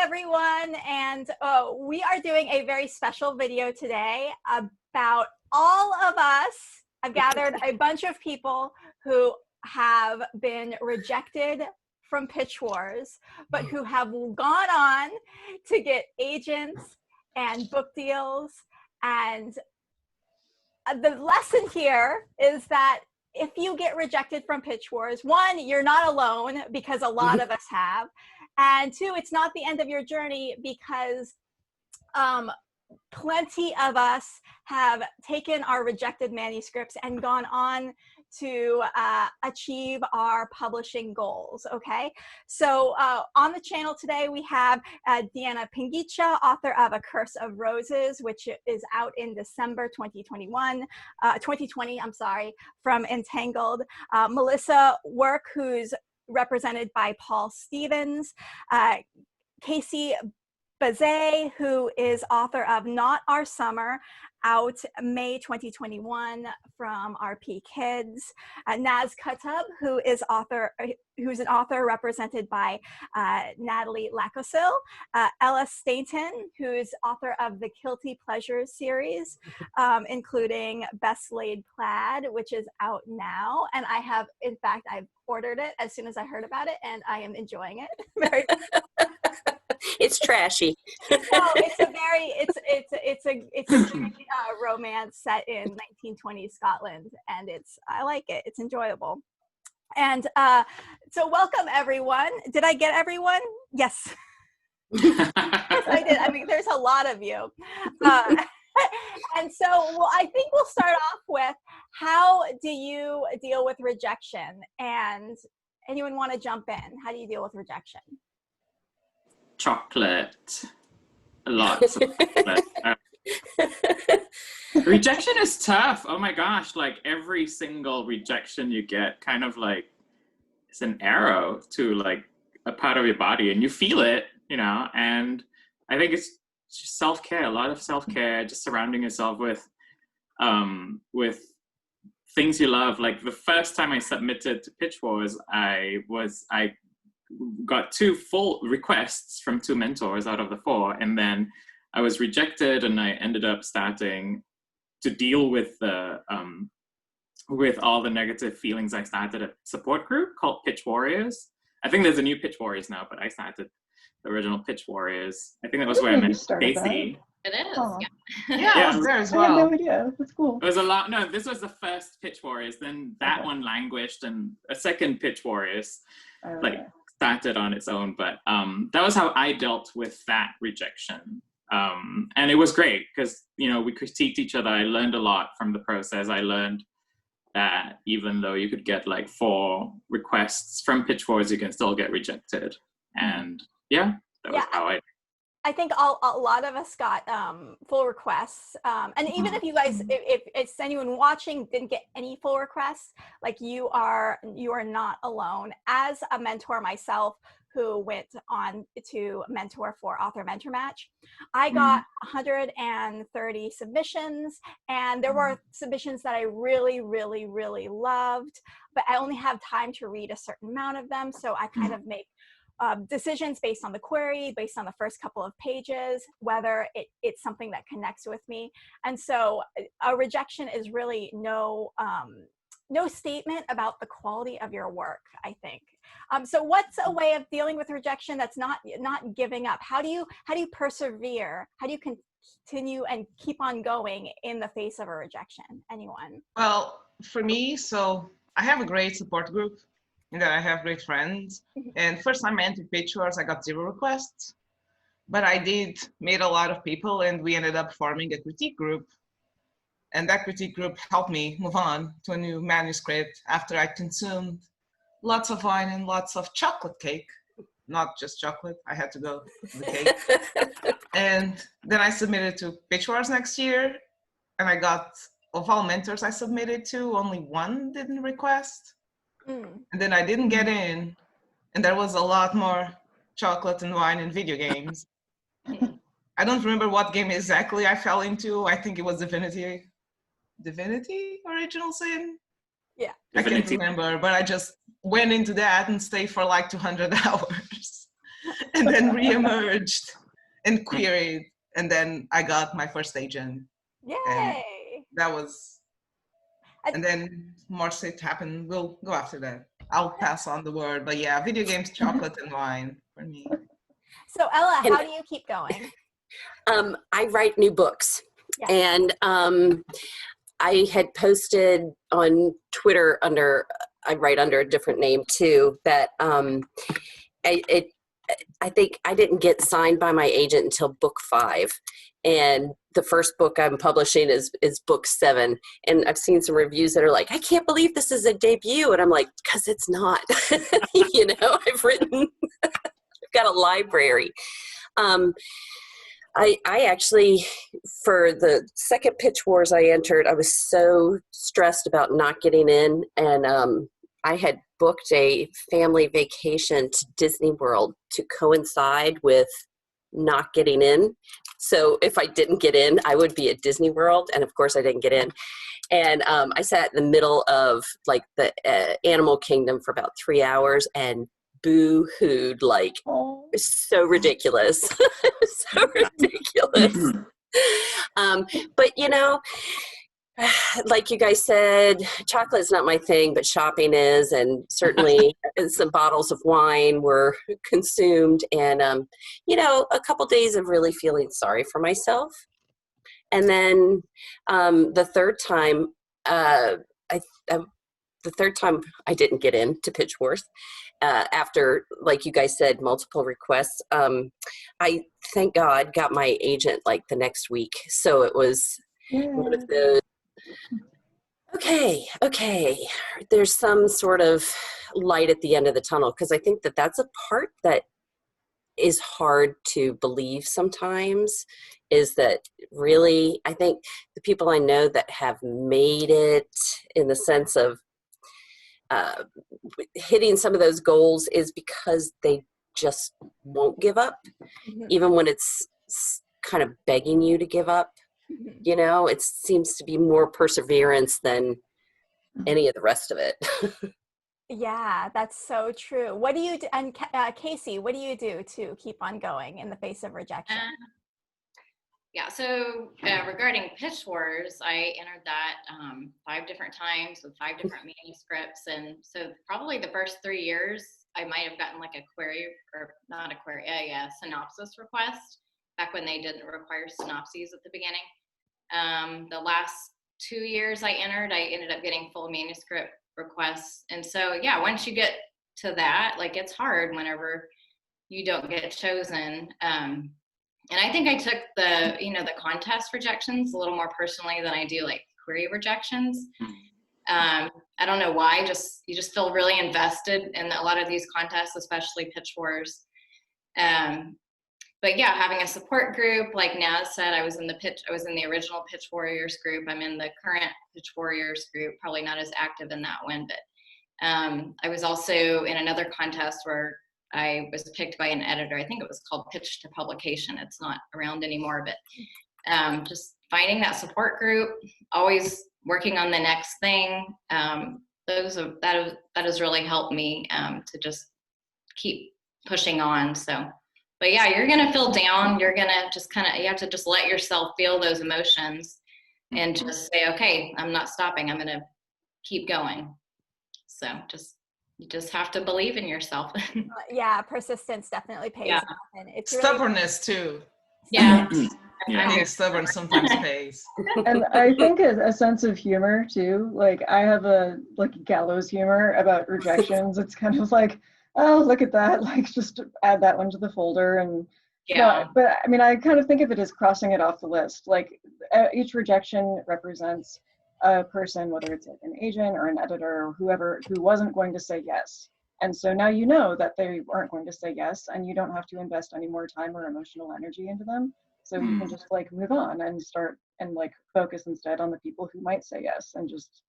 everyone, and we are doing a very special video today about all of us. I've gathered a bunch of people who have been rejected from pitch wars, but who have gone on to get agents and book deals. And the lesson here is that if you get rejected from pitch wars, one, you're not alone, because a lot of us have. And two, it's not the end of your journey, because plenty of us have taken our rejected manuscripts and gone on to achieve our publishing goals. Okay, so on the channel today we have Deanna Pingicha, author of A Curse of Roses, which is out in December 2020, I'm sorry, from Entangled. Melissa Work, who's represented by Paul Stevens. Casey Bazet, who is author of Not Our Summer, out May 2021 from RP Kids. Naz Khattab, who's an author represented by Natalie Lacosil. Ella Stainton, who is author of the Guilty Pleasures series, including Best Laid Plaid, which is out now. And I have, in fact, I've ordered it as soon as I heard about it, and I am enjoying it very much. It's trashy. No, it's a great romance set in 1920s Scotland, and I like it. It's enjoyable. And so welcome everyone. Did I get everyone? Yes. Yes, I did. I mean, there's a lot of you. And so, well, I think we'll start off with, how do you deal with rejection? And anyone want to jump in? How do you deal with rejection? Chocolate. Lots of chocolate. Rejection is tough. Oh my gosh, like every single rejection you get kind of like it's an arrow to like a part of your body, and you feel it, you know. And I think it's just self-care, a lot of self-care, just surrounding yourself with things you love. Like the first time I submitted to Pitch Wars, I got 2 full requests from 2 mentors out of the 4, and then I was rejected, and I ended up starting to deal with all the negative feelings. I started a support group called Pitch Warriors. I think there's a new Pitch Warriors now, but I started the original Pitch Warriors. I think that was where I met Stacy. It is. Oh. Yeah, I was there as well. I had no idea. That's cool. It was a lot. No, this was the first Pitch Warriors. Then that one languished, and a second Pitch Warriors started on its own. But that was how I dealt with that rejection. And it was great because, you know, we critiqued each other. I learned a lot from the process. I learned that even though you could get like 4 requests from Pitch Wars, you can still get rejected. And yeah, that was how I think a lot of us got full requests. And even if you guys, if anyone watching didn't get any full requests, like you are not alone. As a mentor myself, who went on to mentor for Author Mentor Match, I got 130 submissions, and there were submissions that I really, really, really loved, but I only have time to read a certain amount of them. So I kind of make decisions based on the query, based on the first couple of pages, whether it's something that connects with me. And so a rejection is really no statement about the quality of your work, I think. So what's a way of dealing with rejection that's not giving up? How do you persevere? How do you continue and keep on going in the face of a rejection? Anyone? Well, for me, so I have a great support group, and I have great friends. And first time I entered Pitch Wars, I got 0 requests, but I did meet a lot of people, and we ended up forming a critique group. And that critique group helped me move on to a new manuscript after I consumed lots of wine and lots of chocolate cake. Not just chocolate, I had to go to the cake. And then I submitted to Pitch Wars next year, and I got, of all mentors I submitted to, only 1 didn't request. And then I didn't get in, and there was a lot more chocolate and wine and video games. I don't remember what game exactly I fell into. I think it was Divinity Original Sin? Yeah. I can't remember, but I just went into that and stayed for like 200 hours. and then reemerged and queried. And then I got my first agent. Yay! And that was, and then more shit happened. We'll go after that. I'll pass on the word, but yeah, video games, chocolate, and wine for me. So Ella, how do you keep going? I write new books. Yeah. And I had posted on Twitter I write under a different name too, that I think I didn't get signed by my agent until book 5. And the first book I'm publishing is book 7. And I've seen some reviews that are like, I can't believe this is a debut. And I'm like, because it's not. You know, I've got a library. I actually, for the second Pitch Wars I entered, I was so stressed about not getting in. And I had booked a family vacation to Disney World to coincide with not getting in. So if I didn't get in, I would be at Disney World. And of course I didn't get in. And I sat in the middle of like the Animal Kingdom for about 3 hours and boo-hooed, like, so ridiculous. So ridiculous. But you know, like you guys said, chocolate's not my thing, but shopping is, and certainly some bottles of wine were consumed, and you know, a couple days of really feeling sorry for myself. And then the third time I didn't get into Pitch Wars, after, like you guys said, multiple requests, I, thank God, got my agent like the next week. So it was one of those, okay, there's some sort of light at the end of the tunnel, because I think that that's a part that is hard to believe sometimes, is that really, I think the people I know that have made it in the sense of hitting some of those goals is because they just won't give up, even when it's kind of begging you to give up. You know, it seems to be more perseverance than any of the rest of it. Yeah, that's so true. What do you do? And Casey, what do you do to keep on going in the face of rejection? Yeah, so regarding Pitch Wars, I entered that 5 different times with 5 different manuscripts. And so probably the first 3 years, I might have gotten like a query, or not a query, a synopsis request, back when they didn't require synopses at the beginning. The last 2 years I ended up getting full manuscript requests. And so, yeah, once you get to that, like, it's hard whenever you don't get chosen. And I think I took the contest rejections a little more personally than I do like query rejections. I don't know why, you just feel really invested in a lot of these contests, especially Pitch Wars. But yeah, having a support group, like Naz said, I was in the original Pitch Warriors group. I'm in the current Pitch Warriors group, probably not as active in that one, but I was also in another contest where I was picked by an editor. I think it was called Pitch to Publication. It's not around anymore, but just finding that support group, always working on the next thing. That has really helped me to just keep pushing on. So, but yeah, you're gonna feel down. You're gonna just you have to just let yourself feel those emotions and just say, okay, I'm not stopping. I'm gonna keep going. So you just have to believe in yourself. Yeah, persistence definitely pays off. And it's stubbornness too. Yeah. Being stubborn sometimes pays. And I think a sense of humor too. Like, I have a gallows humor about rejections. It's kind of like, oh, look at that. Like, just add that one to the folder. And but I mean, I kind of think of it as crossing it off the list. Like, each rejection represents a person, whether it's an agent or an editor or whoever, who wasn't going to say yes. And so now you know that they aren't going to say yes, and you don't have to invest any more time or emotional energy into them. So you can just like move on and start and like focus instead on the people who might say yes, and just,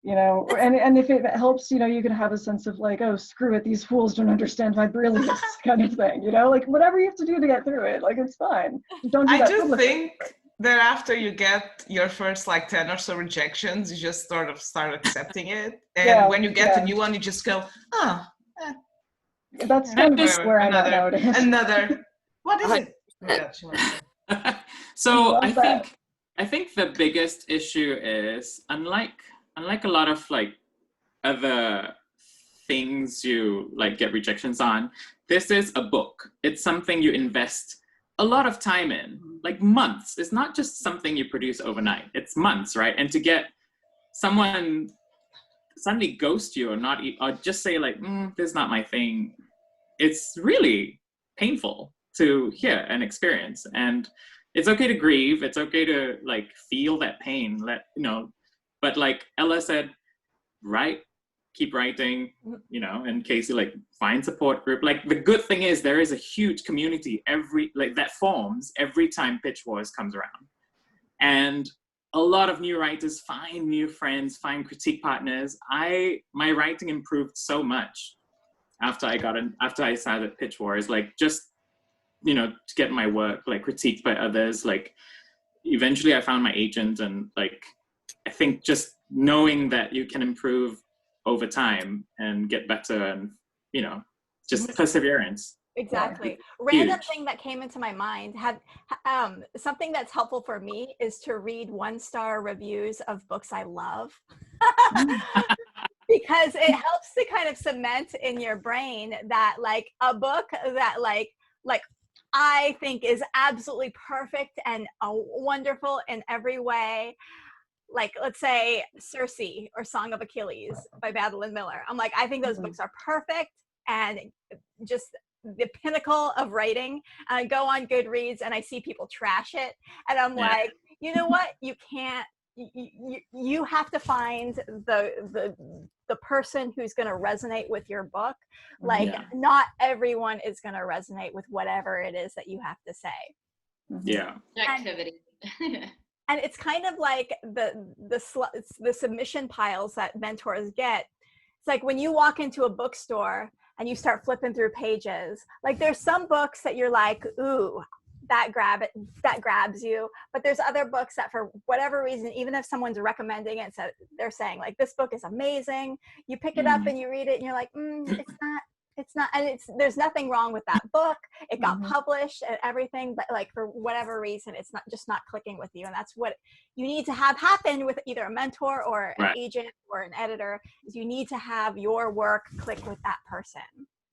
you know, and if it helps, you know, you can have a sense of like, oh, screw it, these fools don't understand my brilliance kind of thing, you know, like whatever you have to do to get through it, like, it's fine. Don't do that publicly. Think that after you get your first like 10 or so rejections, you just sort of start accepting it. And when you get a new one, you just go, oh, That's kind of where I'm at nowadays. Another. What is it? Yeah, she wants to- So love that. I think the biggest issue is unlike a lot of like other things you like get rejections on, this is a book. It's something you invest a lot of time in, like months. It's not just something you produce overnight. It's months, right? And to get someone suddenly ghost you or just say like, this is not my thing, it's really painful to hear and experience. And it's okay to grieve. It's okay to like feel that pain, but like Ella said, keep writing, and Casey, like find support group. Like the good thing is there is a huge community that forms every time Pitch Wars comes around. And a lot of new writers find new friends, find critique partners. My writing improved so much after I started Pitch Wars, like just, to get my work like critiqued by others. Like eventually I found my agent, and like, I think just knowing that you can improve over time and get better, and, just perseverance. Exactly. Random thing that came into my mind, something that's helpful for me is to read 1-star reviews of books I love. Because it helps to kind of cement in your brain that like a book that like I think is absolutely perfect and wonderful in every way. Like, let's say Circe or Song of Achilles by Madeline Miller. I'm like, I think those books are perfect and just the pinnacle of writing. And I go on Goodreads and I see people trash it. And I'm like, you know what? You can't, you have to find the person who's going to resonate with your book. Like, not everyone is going to resonate with whatever it is that you have to say. Yeah. Activity. And it's kind of like the submission piles that mentors get. It's like when you walk into a bookstore and you start flipping through pages, like there's some books that you're like, ooh, that grabs you. But there's other books that for whatever reason, even if someone's recommending it, so they're saying like, this book is amazing. You pick it up and you read it and you're like, it's not, and there's nothing wrong with that book. It got published and everything, but like for whatever reason, it's not clicking with you. And that's what you need to have happen with either a mentor or an agent or an editor, is you need to have your work click with that person.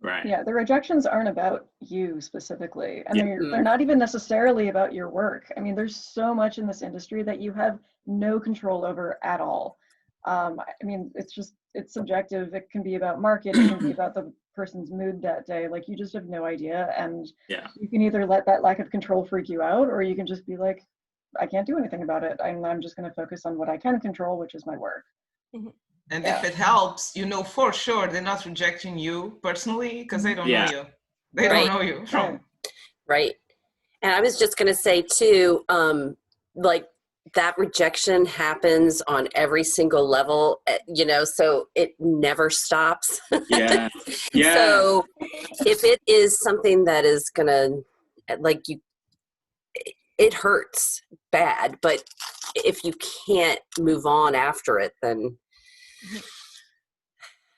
Right. Yeah, the rejections aren't about you specifically, and they're not even necessarily about your work. I mean, there's so much in this industry that you have no control over at all. I mean, it's subjective. It can be about market, it can be about the person's mood that day. Like, you just have no idea, and you can either let that lack of control freak you out, or you can just be like, I can't do anything about it. I'm just going to focus on what I can control, which is my work. And if it helps, for sure they're not rejecting you personally, because they don't know you. They don't know you from. Right. And I was just going to say too, like that rejection happens on every single level, so it never stops. Yeah. So if it is something that is going to, like, it hurts bad, but if you can't move on after it, then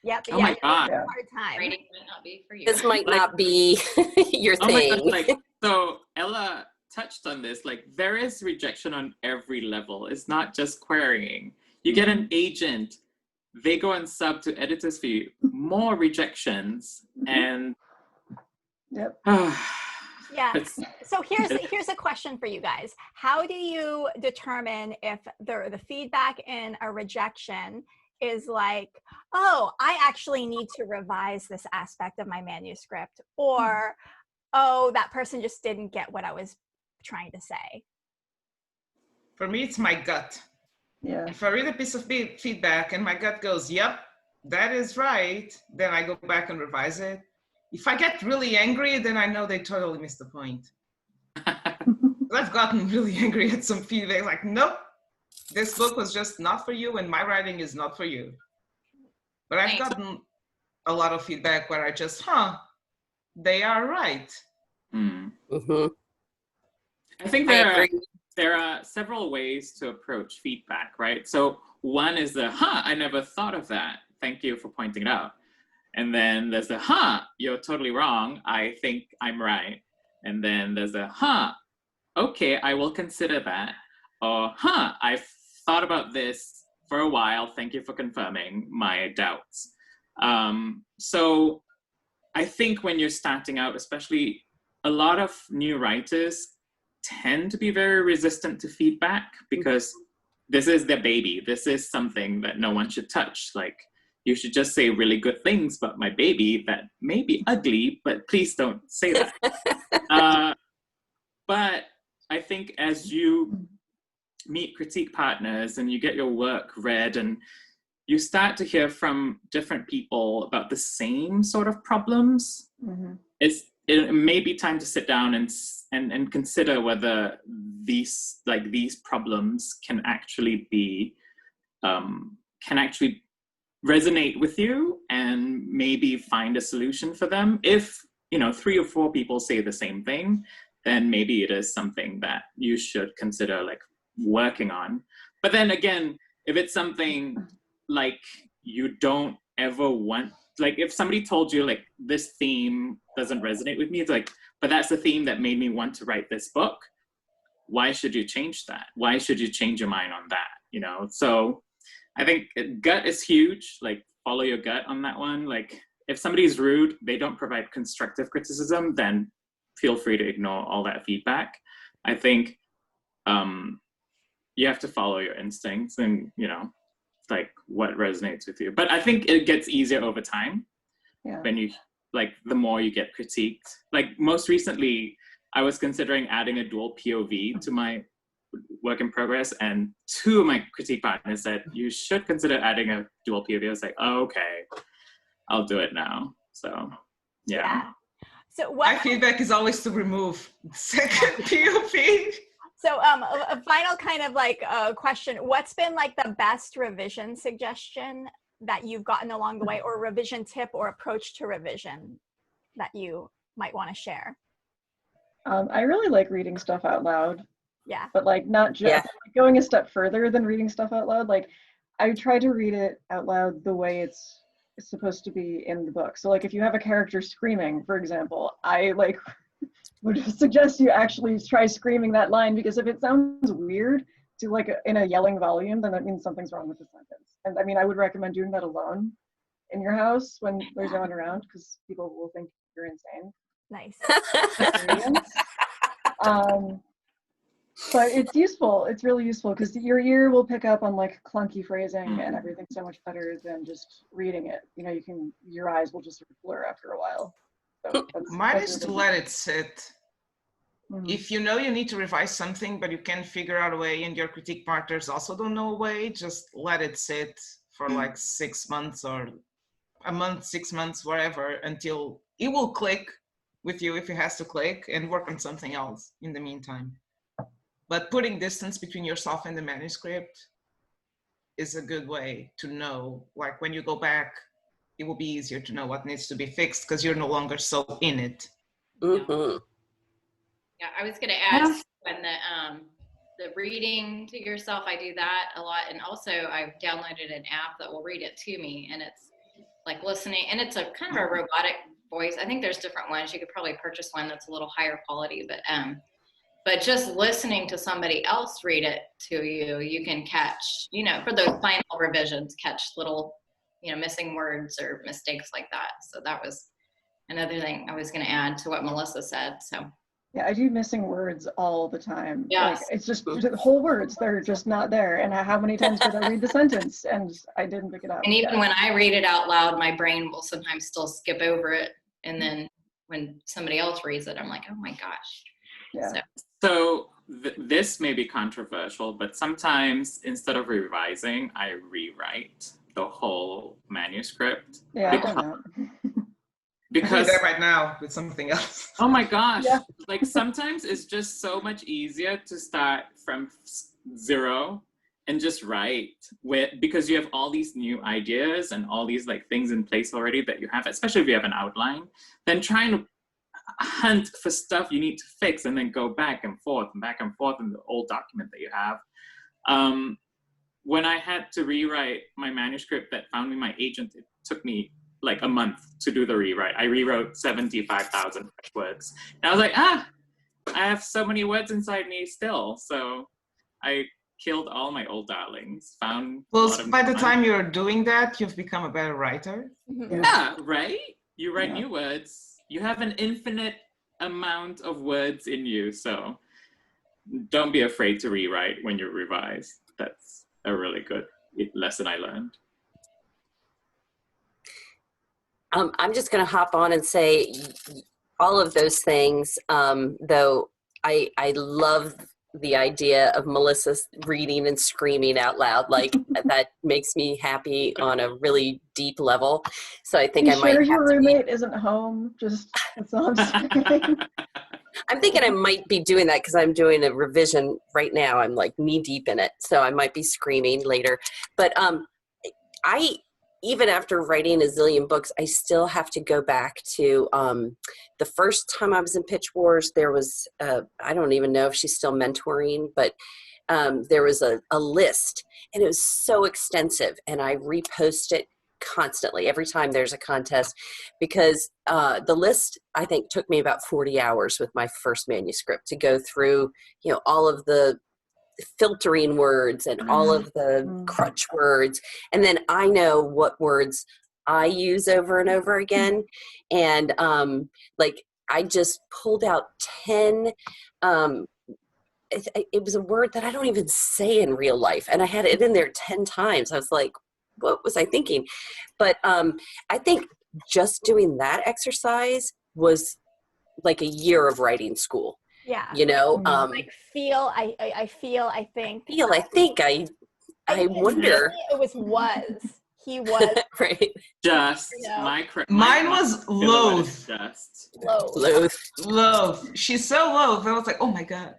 oh my God. Hard time. Writing might not be for you. This might not be your thing. My God, so Ella touched on this. Like, there is rejection on every level. It's not just querying. You get an agent, they go and sub to editors for you. More rejections, and So here's a question for you guys. How do you determine if the feedback in a rejection is like, oh, I actually need to revise this aspect of my manuscript, or oh, that person just didn't get what I was trying to say? For me, it's my gut. Yeah. If I read a piece of feedback and my gut goes, yep, that is right, then I go back and revise it. If I get really angry, then I know they totally missed the point. I've gotten really angry at some feedback, like, nope, this book was just not for you, and my writing is not for you. But I've gotten a lot of feedback where I just, they are right. Mm-hmm. I think there are several ways to approach feedback, right? So one is I never thought of that. Thank you for pointing it out. And then there's the, you're totally wrong. I think I'm right. And then there's the, okay, I will consider that. Or, I've thought about this for a while. Thank you for confirming my doubts. So I think when you're starting out, especially, a lot of new writers tend to be very resistant to feedback because this is their baby. This is something that no one should touch. Like, you should just say really good things about my baby that may be ugly, but please don't say that. But I think as you meet critique partners and you get your work read and you start to hear from different people about the same sort of problems, it may be time to sit down and consider whether these problems can actually be resonate with you and maybe find a solution for them. If 3 or 4 people say the same thing, then maybe it is something that you should consider like working on. But then again, if it's something like you don't ever want, like if somebody told you like this theme doesn't resonate with me, it's like, but that's the theme that made me want to write this book. Why should you change that? Why should you change your mind on that? So I think gut is huge. Like, follow your gut on that one. Like, if somebody's rude, they don't provide constructive criticism, then feel free to ignore all that feedback. I think you have to follow your instincts and, like what resonates with you. But I think it gets easier over time when you, like, the more you get critiqued. Like, most recently, I was considering adding a dual POV to my work in progress, and 2 of my critique partners said, you should consider adding a dual POV. I was like, oh, okay, I'll do it now. So, yeah. So my feedback is always to remove the second POV. So a final kind of like question, what's been like the best revision suggestion that you've gotten along the way, or revision tip or approach to revision that you might want to share? I really like reading stuff out loud. Yeah. But like not just going a step further than reading stuff out loud. Like, I try to read it out loud the way it's supposed to be in the book. So like if you have a character screaming, for example, I like would suggest you actually try screaming that line, because if it sounds weird to like in a yelling volume, then that means something's wrong with the sentence. And I mean, I would recommend doing that alone in your house when there's no one around, because people will think you're insane. Nice. But it's useful. It's really useful because your ear will pick up on like clunky phrasing and everything so much better than just reading it. Your eyes will just sort of blur after a while. So mine is to let it sit. If you know you need to revise something, but you can't figure out a way, and your critique partners also don't know a way, just let it sit for like 6 months or a month, 6 months, whatever, until it will click with you if it has to click, and work on something else in the meantime. But putting distance between yourself and the manuscript is a good way to know, like when you go back, it will be easier to know what needs to be fixed because you're no longer so in it. Yeah, I was going to add when the reading to yourself, I do that a lot. And also I've downloaded an app that will read it to me, and it's like listening, and it's a kind of a robotic voice. I think there's different ones. You could probably purchase one that's a little higher quality, but just listening to somebody else read it to you, you can catch, for those final revisions, catch little, missing words or mistakes like that. So that was another thing I was going to add to what Melissa said. So. Yeah, I do missing words all the time. Yes. Like, it's just whole words, they're just not there. And how many times did I read the sentence and I didn't pick it up? And even when I read it out loud, my brain will sometimes still skip over it. And then when somebody else reads it, I'm like, oh my gosh. Yeah. So this may be controversial, but sometimes instead of revising, I rewrite the whole manuscript. Yeah, because I do that right now with something else. Oh my gosh. Yeah. Like sometimes it's just so much easier to start from 0 and just write because you have all these new ideas and all these like things in place already that you have, especially if you have an outline, then trying to hunt for stuff you need to fix and then go back and forth in the old document that you have. When I had to rewrite my manuscript that found me my agent, it took me like a month to do the rewrite. I rewrote 75,000 words. And I was like, I have so many words inside me still. So I killed all my old darlings, found a Well, lot of by the new time ones. you're doing that, you've become a better writer. Yeah, right? You write Yeah. new words. You have an infinite amount of words in you. So don't be afraid to rewrite when you revise. That's a really good lesson I learned. I'm just going to hop on and say all of those things, though I love the idea of Melissa reading and screaming out loud. Like, that makes me happy on a really deep level. So I think You I might sure have your to roommate isn't home? Just, that's all I'm saying. I'm thinking I might be doing that because I'm doing a revision right now. I'm like knee deep in it. So I might be screaming later. But I, even after writing a zillion books, I still have to go back to the first time I was in Pitch Wars. There was, I don't even know if she's still mentoring, but there was a list, and it was so extensive, and I repost it constantly every time there's a contest, because the list, I think, took me about 40 hours with my first manuscript to go through, you know, all of the filtering words and all of the crutch words. And then I know what words I use over and over again. And like, I just pulled out 10, it was a word that I don't even say in real life. And I had it in there 10 times. I was like, what was I thinking? But I think just doing that exercise was like a year of writing school. Yeah. You know, Like I think. I wonder. It was. He was. Right. Just You know. Mine was loath. Just Loath. Loath. She's so loath. I was like, oh my God.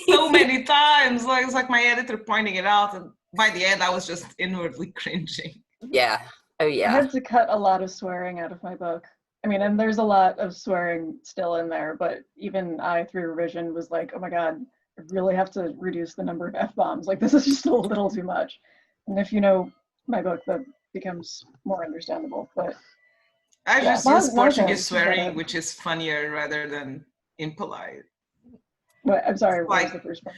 So many times. Like, it's like my editor pointing it out. And by the end, I was just inwardly cringing. Yeah. Oh, I yeah. had to cut a lot of swearing out of my book. I mean, and there's a lot of swearing still in there, but even I, through revision, was like, oh my God, I really have to reduce the number of F-bombs. Like, this is just a little too much. And if you know my book, that becomes more understandable. But I yeah, just use Portuguese but, swearing, which is funnier rather than impolite. what, I'm sorry, what was Like, the first one?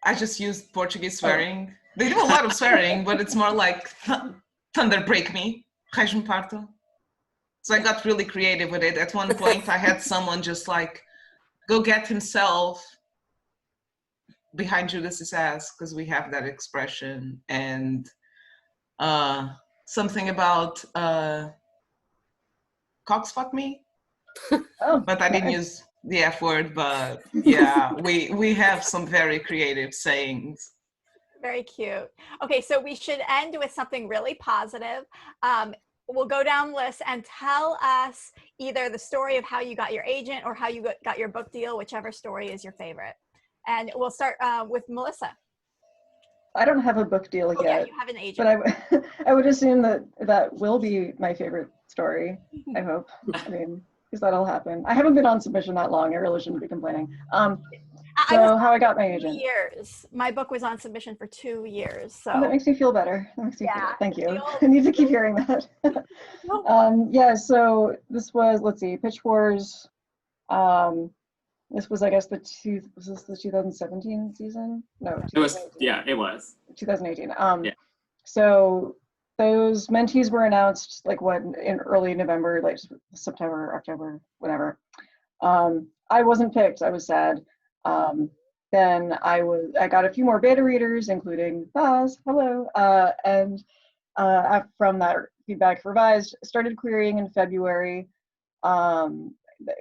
I just used Portuguese swearing. They do a lot of swearing, but it's more like thunder break me, raiz-me parto. So I got really creative with it. At one point, I had someone just like go get himself behind Judas's ass, because we have that expression, and something about cocks fuck me. Oh, But I didn't use the F word, but yeah, we have some very creative sayings. Very cute. Okay, so we should end with something really positive. We'll go down lists and tell us either the story of how you got your agent or how you got your book deal, whichever story is your favorite. And we'll start with Melissa. I don't have a book deal Oh, yeah, yet, you have an agent. but I would assume that will be my favorite story. I hope. I mean, because that'll happen. I haven't been on submission that long. I really shouldn't be complaining. So how I got my agent. 2 years. My book was on submission for 2 years. So Oh, that makes me feel better. That makes me feel Yeah. better. Thank you. You'll- I need to keep hearing that. Yeah, so this was, let's see, Pitch Wars. This was, I guess, was this the 2017 season? No, it was 2018. yeah, it was. 2018. Yeah. So those mentees were announced like in early November, like September, October, whatever. I wasn't picked. I was sad. Then I got a few more beta readers, including Baz, hello, and from that feedback revised, started querying in February.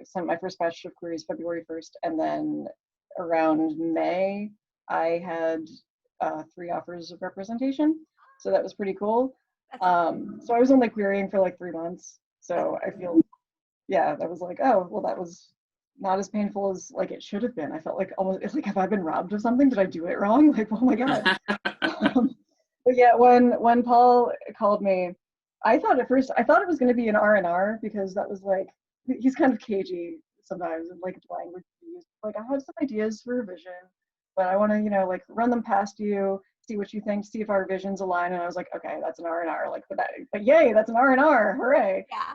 Sent my first batch of queries February 1st, and then around May, I had 3 offers of representation. So that was pretty cool. So I was only querying for like 3 months. So I feel, yeah, that was like, oh, well, that was not as painful as like it should have been. I felt like almost, it's like, have I been robbed of something? Did I do it wrong? Like, oh my God. But yeah, when Paul called me, I thought at first, it was going to be an R&R, because that was like, he's kind of cagey sometimes, and like the language he used. Like, I have some ideas for revision, but I want to, like run them past you, see what you think, see if our visions align. And I was like, okay, that's an R&R. Like, but yay, that's an R&R, hooray. Yeah.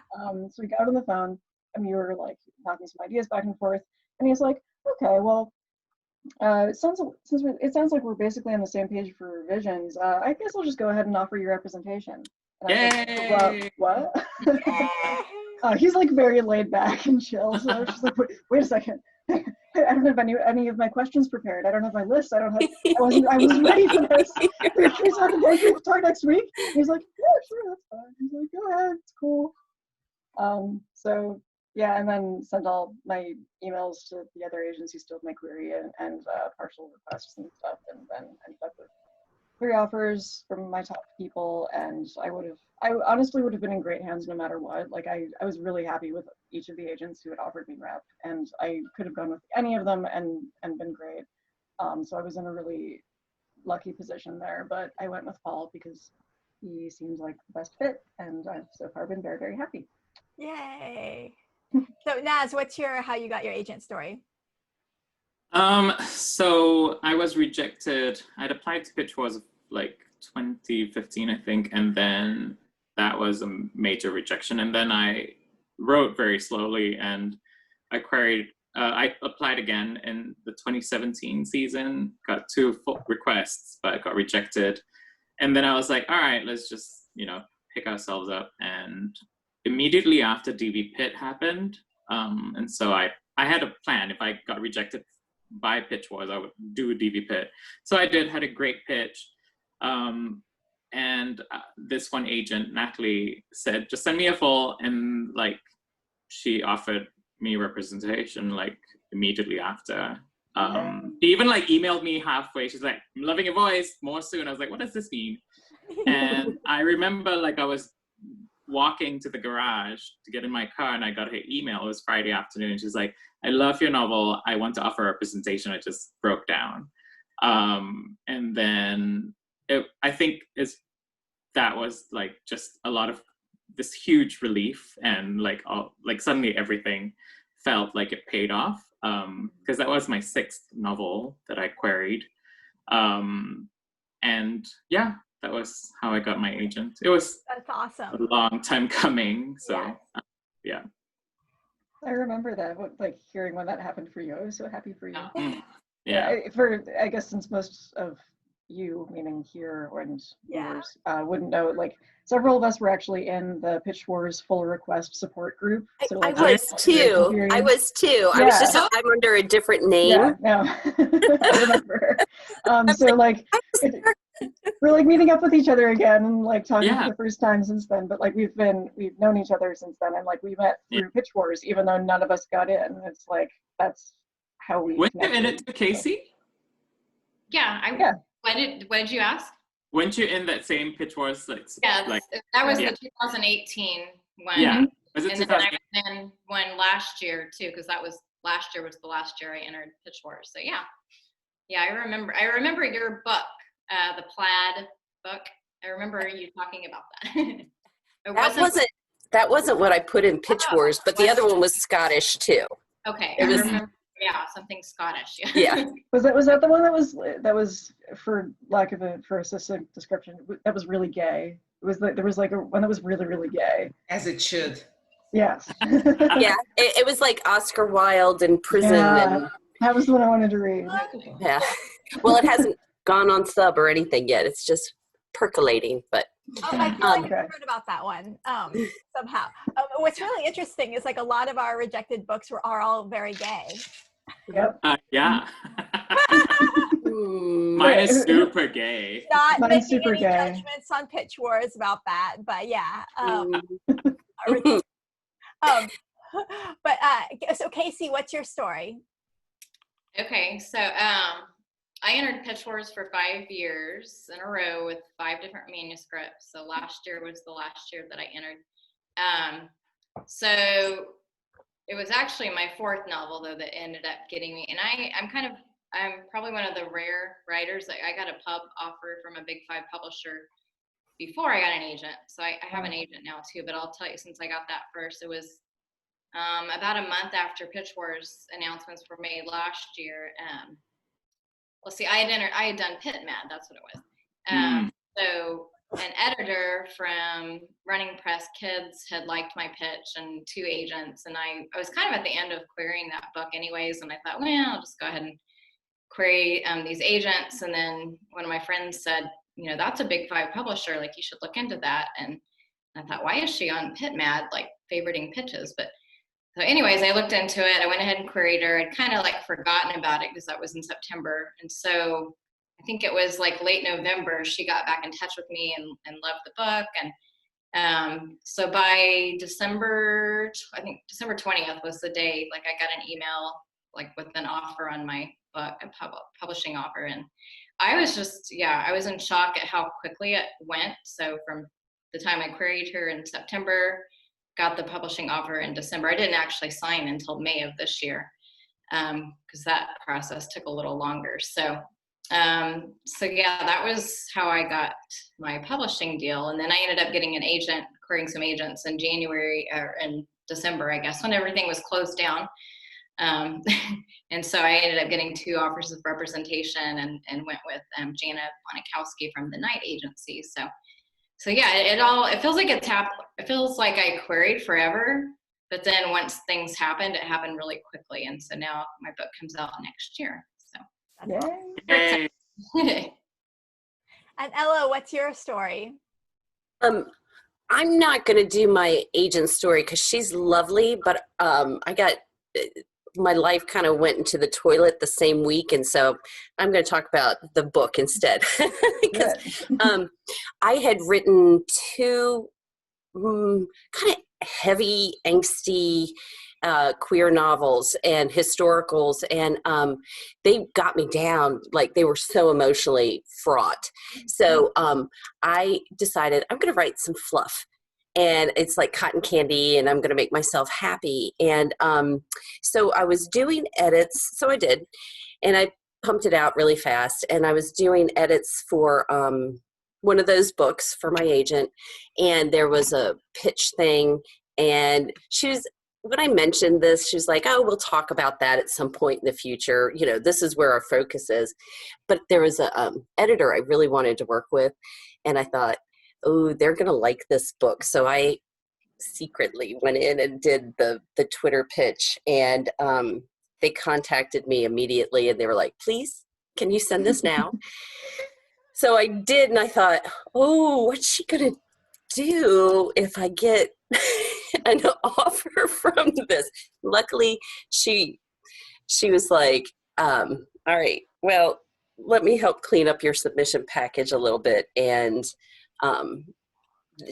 So we got on the phone and we were like knocking some ideas back and forth. And he's like, okay, well, it sounds like we're basically on the same page for revisions. I guess I'll just go ahead and offer you representation. And I was like, well, what? He's like very laid back and chill. So I was just like, wait a second. I don't have any of my questions prepared. I don't have my list. I wasn't ready for this. Can we talk next week? And he's like, yeah, sure, that's fine. He's like, go ahead, it's cool. So yeah, and then sent all my emails to the other agents who still had my query and partial requests and stuff, and then ended up with 3 offers from my top people, and I honestly would have been in great hands no matter what. Like I was really happy with each of the agents who had offered me rep, and I could have gone with any of them and been great. So I was in a really lucky position there, but I went with Paul because he seems like the best fit, and I've so far been very, very happy. Yay. So Naz, what's how you got your agent story? So I was rejected. I'd applied to pitch wars like 2015, I think, and then that was a major rejection. And then I wrote very slowly, and I queried. I applied again in the 2017 season, got 2 full requests, but got rejected. And then I was like, all right, let's just, pick ourselves up. And immediately after DV Pit happened, and so I had a plan. If I got rejected by Pitch Wars, I would do DV Pit. So I had a great pitch. And this one agent, Natalie, said, just send me a full, and like she offered me representation like immediately after. She even like emailed me halfway. She's like, I'm loving your voice, more soon. I was like, what does this mean? And I remember like I was walking to the garage to get in my car, and I got her email. It was Friday afternoon. She's like, I love your novel. I want to offer representation. I just broke down. And then I think that was like just a lot of this huge relief, and like suddenly everything felt like it paid off, because that was my 6th novel that I queried. And yeah, that was how I got my agent. That's awesome. A long time coming. So yeah. I remember that, like hearing when that happened for you. I was so happy for you. Yeah. I guess since most of you, meaning here and viewers, wouldn't know, like several of us were actually in the Pitch Wars full request support group. So like, I was too. I was just, I'm under a different name. Yeah, no, I remember. So like, we're like meeting up with each other again and like talking for the first time since then. But like we've known each other since then, and like we met through Pitch Wars, even though none of us got in. It's like that's how we. Went you in it to Casey? Yeah. What did you ask? Weren't you in that same Pitch Wars? That was the 2018 one. Yeah. Was it? And then I was in one last year too, because last year was the last year I entered Pitch Wars. So yeah, I remember your book, the Plaid book. I remember you talking about that. That wasn't what I put in Pitch Wars, but the other one was Scottish too. Okay, I remember. Yeah, something Scottish. Yeah. Was that the one that was for lack of a succinct description, that was really gay? There was like one that was really, really gay. As it should. Yes. Yeah, it was like Oscar Wilde in prison. Yeah, and that was the one I wanted to read. Yeah. Well, it hasn't gone on sub or anything yet. It's just percolating, but. Oh, I feel like I've heard about that one somehow. What's really interesting is like a lot of our rejected books are all very gay. Yep. Yeah. Mine is super gay. Not Mine's making super any gay. judgments on Pitch Wars about that, but yeah. But so Casey, what's your story? Okay, so I entered Pitch Wars for 5 years in a row with 5 different manuscripts. So last year was the last year that I entered. So it was actually my 4th novel though that ended up getting me. And I'm probably one of the rare writers. I got a pub offer from a big 5 publisher before I got an agent. So I have an agent now too, but I'll tell you, since I got that first, it was about a month after Pitch Wars announcements were made last year. Let's see, I had done Pit Mad, that's what it was. So an editor from Running Press Kids had liked my pitch, and 2 agents, and I was kind of at the end of querying that book anyways, and I thought, well, I'll just go ahead and query these agents. And then one of my friends said, you know, that's a big 5 publisher, like you should look into that. And I thought, why is she on PitMad, like favoriting pitches? But so anyways, I looked into it. I went ahead and queried her. I'd kind of like forgotten about it because that was in September. And so I think it was like late November, she got back in touch with me and loved the book. And so by December, I think December 20th was the day, like I got an email like with an offer on my book, a publishing offer. And I was just, I was in shock at how quickly it went. So from the time I queried her in September, got the publishing offer in December. I didn't actually sign until May of this year because that process took a little longer. So that was how I got my publishing deal. And then I ended up getting an agent, querying some agents in January or in December, I guess, when everything was closed down. And so I ended up getting 2 offers of representation and went with Jana Bonikowski from the Night Agency. So yeah, it feels like it feels like I queried forever, but then once things happened, it happened really quickly. And so now my book comes out next year. So. Yay. And Ella, what's your story? I'm not going to do my agent's story because she's lovely, but my life kind of went into the toilet the same week, and so I'm going to talk about the book instead. Because I had written 2 kind of heavy, angsty queer novels and historicals, and they got me down. Like, they were so emotionally fraught. So I decided I'm going to write some fluff. And it's like cotton candy, and I'm going to make myself happy. And so I was doing edits. So I did. And I pumped it out really fast. And I was doing edits for one of those books for my agent. And there was a pitch thing. And when I mentioned this, she was like, oh, we'll talk about that at some point in the future. You know, this is where our focus is. But there was a editor I really wanted to work with. And I thought, oh, they're going to like this book. So I secretly went in and did the Twitter pitch, and they contacted me immediately, and they were like, please, can you send this now? So I did, and I thought, oh, what's she going to do if I get an offer from this? Luckily, she was like, all right, well, let me help clean up your submission package a little bit. And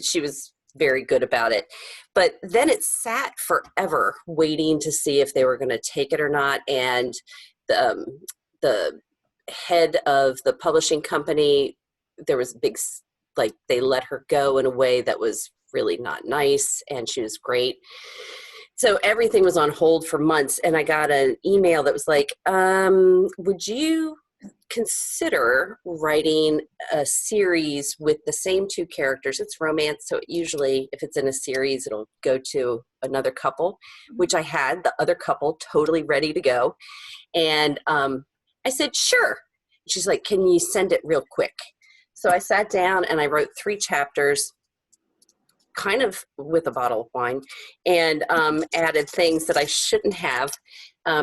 she was very good about it. But then it sat forever waiting to see if they were going to take it or not. And the head of the publishing company, there was big, like, they let her go in a way that was really not nice, and she was great. So everything was on hold for months, and I got an email that was like, would you consider writing a series with the same 2 characters? It's romance, so usually if it's in a series, it'll go to another couple, which I had the other couple totally ready to go. And I said, sure. She's like, can you send it real quick? So I sat down and I wrote 3 chapters, kind of with a bottle of wine, and added things that I shouldn't have,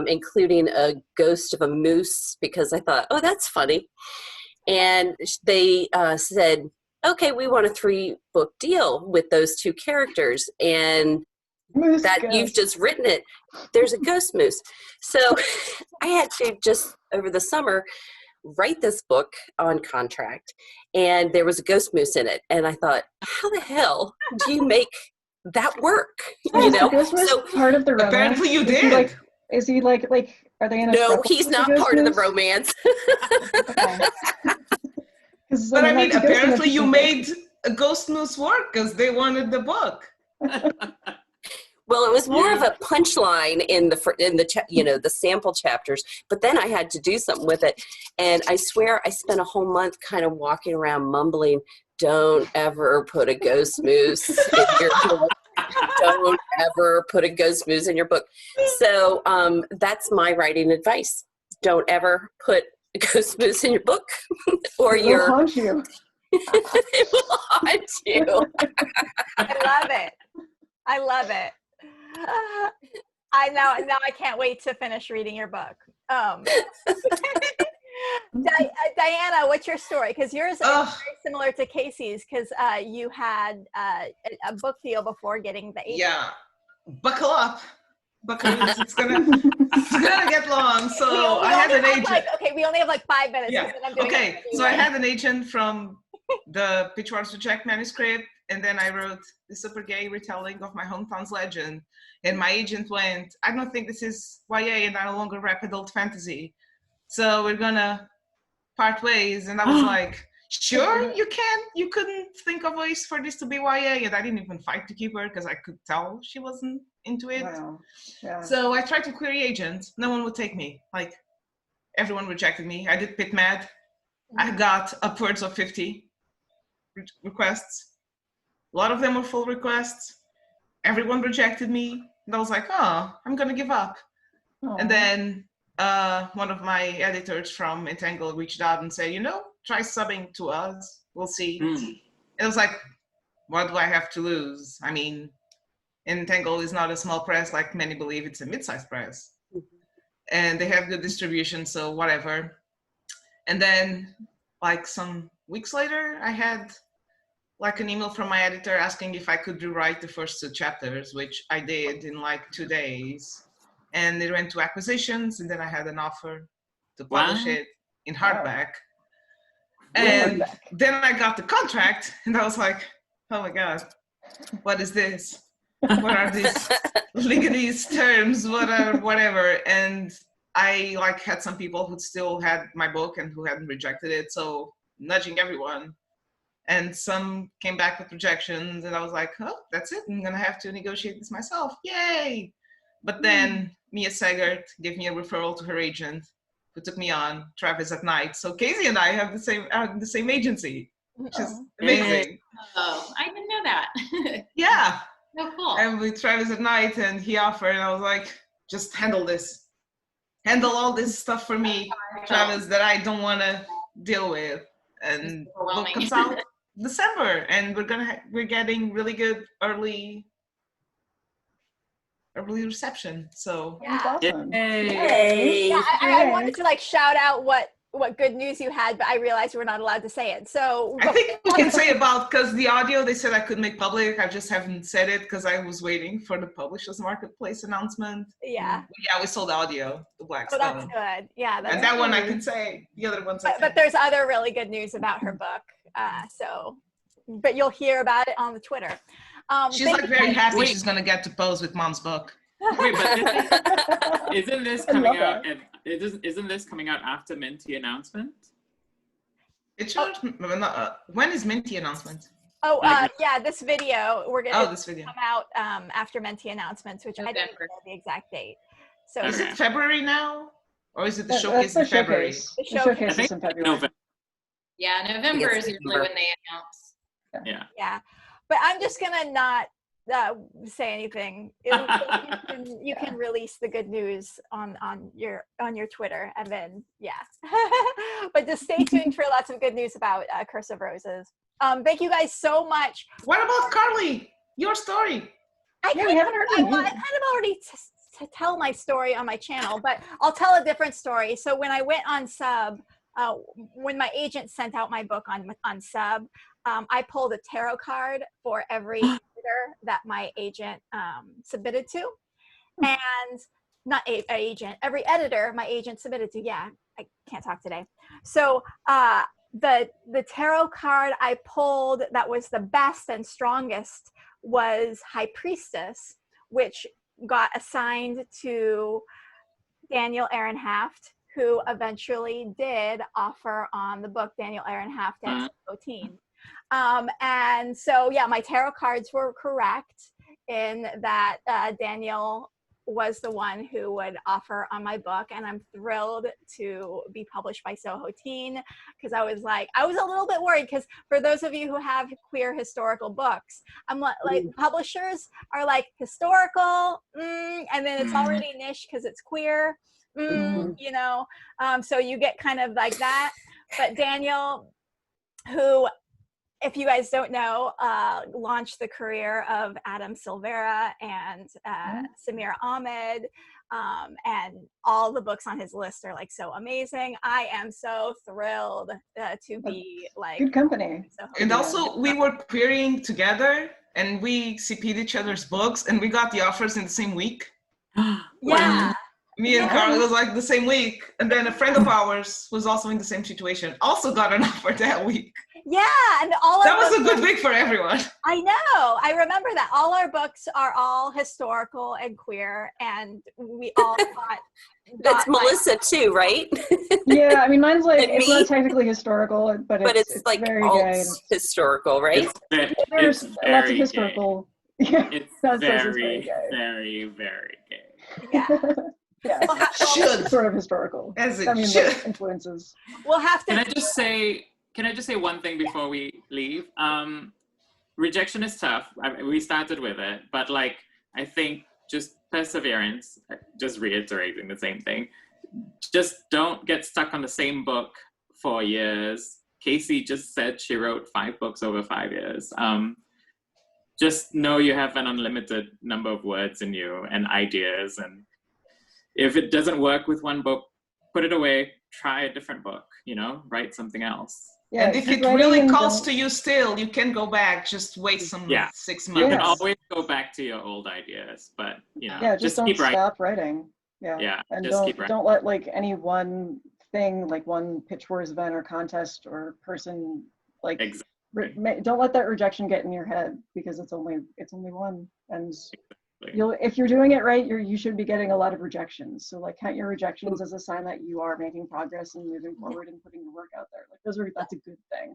including a ghost of a moose, because I thought, oh, that's funny. And they said, okay, we want a 3-book deal with those 2 characters. And Moose that ghost. You've just written it. There's a ghost moose. So I had to just, over the summer, write this book on contract, and there was a ghost moose in it. And I thought, how the hell do you make that work? You know, ghost moose so part of the romance. Apparently you did. Is he like, are they in a no, couple he's with not ghost part of the moose? romance. Okay. But I mean, that's a ghost apparently moose you book. made a ghost moose work because they wanted the book. Well, it was more of a punchline in the sample chapters, but then I had to do something with it. And I swear I spent a whole month kind of walking around mumbling, don't ever put a ghost moose in your book. Don't ever put a ghost moose in your book. So that's my writing advice. Don't ever put ghost moves in your book or It will your haunt you. it will haunt you. I love it. I now I can't wait to finish reading your book. Diana, what's your story? Because yours is very similar to Casey's, because you had a book deal before getting the agent. Yeah, buckle up, because it's gonna get long. So I had an agent. We only have like 5 minutes. Yeah. Okay. So I had an agent from the Pitchforks Reject manuscript, and then I wrote the super gay retelling of my hometown's legend. And my agent went, "I don't think this is YA, and I no longer rap adult fantasy. So we're gonna part ways." And I was like, "Sure, you can. You couldn't think of ways for this to be YA." And I didn't even fight to keep her because I could tell she wasn't into it. Wow. Yeah. So I tried to query agents. No one would take me. Like, everyone rejected me. I did PitMed. I got upwards of 50 requests. A lot of them were full requests. Everyone rejected me. And I was like, oh, I'm going to give up. Aww. And then one of my editors from Entangle reached out and said, try subbing to us. We'll see. It was like, what do I have to lose? I mean, Entangle is not a small press like many believe. It's a mid-sized press. And they have good distribution, so whatever. And then, like some weeks later, I had like an email from my editor asking if I could rewrite the first 2 chapters, which I did in like 2 days. And it went to acquisitions, and then I had an offer to publish it in hardback. And then I got the contract, and I was like, oh my God, what is this? What are these legalese terms? What are whatever? And I like had some people who still had my book and who hadn't rejected it, so nudging everyone. And some came back with rejections, and I was like, oh, that's it. I'm gonna have to negotiate this myself. Yay! But then Mia Segert gave me a referral to her agent, who took me on, Travis at Night. So Casey and I have the same agency, which is amazing. Oh, I didn't know that. Yeah. Oh, cool. And with Travis at Night, and he offered, and I was like, just handle this. Handle all this stuff for me, Travis, that I don't want to deal with. And the book comes out December, and we're getting really good early reception. So That's awesome. Yay. Yeah, I wanted to like shout out what good news you had, but I realized we're not allowed to say it. So I think we can say about, because the audio they said I could make public. I just haven't said it because I was waiting for the Publishers Marketplace announcement. Yeah. Yeah, we sold the audio, the Blackstone. Oh, that's good. Yeah, that's and that good. one I can say. The other ones I can't. But there's other really good news about her book. But you'll hear about it on the Twitter. She's like very happy she's gonna get to pose with Mom's book. Wait, but isn't this coming out? Isn't this coming out after Minty announcement? It should. When is Minty announcement? Oh, yeah, this video we're gonna this video come out after Minty announcements, which I didn't know the exact date. So is it February now, or is it the showcase in February? The showcase is in February. November. Yeah, November is usually when they announce. Yeah, but I'm just gonna not say anything. You can release the good news on your Twitter, and then but just stay tuned for lots of good news about Curse of Roses. Thank you guys so much. What about Carly? Your story. We haven't heard from you. I kind of already to tell my story on my channel, but I'll tell a different story. So when I went on sub, when my agent sent out my book on sub, I pulled a tarot card for every editor that my agent submitted to, and not agent, every editor my agent submitted to. Yeah, I can't talk today. So the tarot card I pulled that was the best and strongest was High Priestess, which got assigned to Daniel Ehrenhaft, who eventually did offer on the book Daniel Ehrenhaft at 2014. And so, yeah, my tarot cards were correct in that Daniel was the one who would offer on my book, and I'm thrilled to be published by Soho Teen, because I was a little bit worried, because for those of you who have queer historical books, I'm like publishers are like historical, and then it's already niche because it's queer. you know, so you get kind of like that. But Daniel, who, if you guys don't know, launched the career of Adam Silvera and Samir Ahmed, and all the books on his list are like so amazing. I am so thrilled to be like good company. And also, we were querying together, and we CP'd each other's books, and we got the offers in the same week. Yeah. Me and Carl, it was like the same week. And then a friend of ours was also in the same situation, also got an offer that week. Yeah, and all that was a good week for everyone. I know. I remember that. All our books are all historical and queer, and we all thought. That's Melissa too, right? Yeah, I mean, mine's like, it's not technically historical, but it's like very alt historical, right? There's lots of historical. Yeah, it's very very gay. Yeah. Yeah, should sort of historical. As it should. Like, influences. We'll have to. Can I just say one thing before we leave? Rejection is tough. We started with it, but like I think just perseverance. Just reiterating the same thing. Just don't get stuck on the same book for years. Casey just said she wrote 5 books over 5 years. Just know you have an unlimited number of words in you and ideas, and if it doesn't work with one book, put it away, try a different book, write something else. Yeah, and if it really calls to you still, you can go back, just wait 6 months. You can always go back to your old ideas, but just don't keep writing. Stop writing. Yeah, and just keep writing. Don't let like any one thing, like one Pitch Wars event or contest or person, like don't let that rejection get in your head, because it's only one, and if you're doing it right, you should be getting a lot of rejections. So like count your rejections as a sign that you are making progress and moving forward and putting the work out there. Like that's a good thing.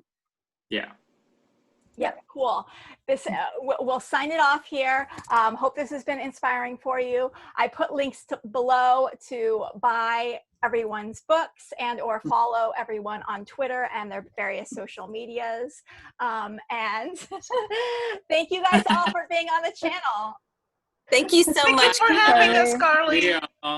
Yeah, cool. This we'll sign it off here. Hope this has been inspiring for you. I put links below to buy everyone's books and or follow everyone on Twitter and their various social medias. And thank you guys all for being on the channel. Thank you so much for having us, Carly. Yeah.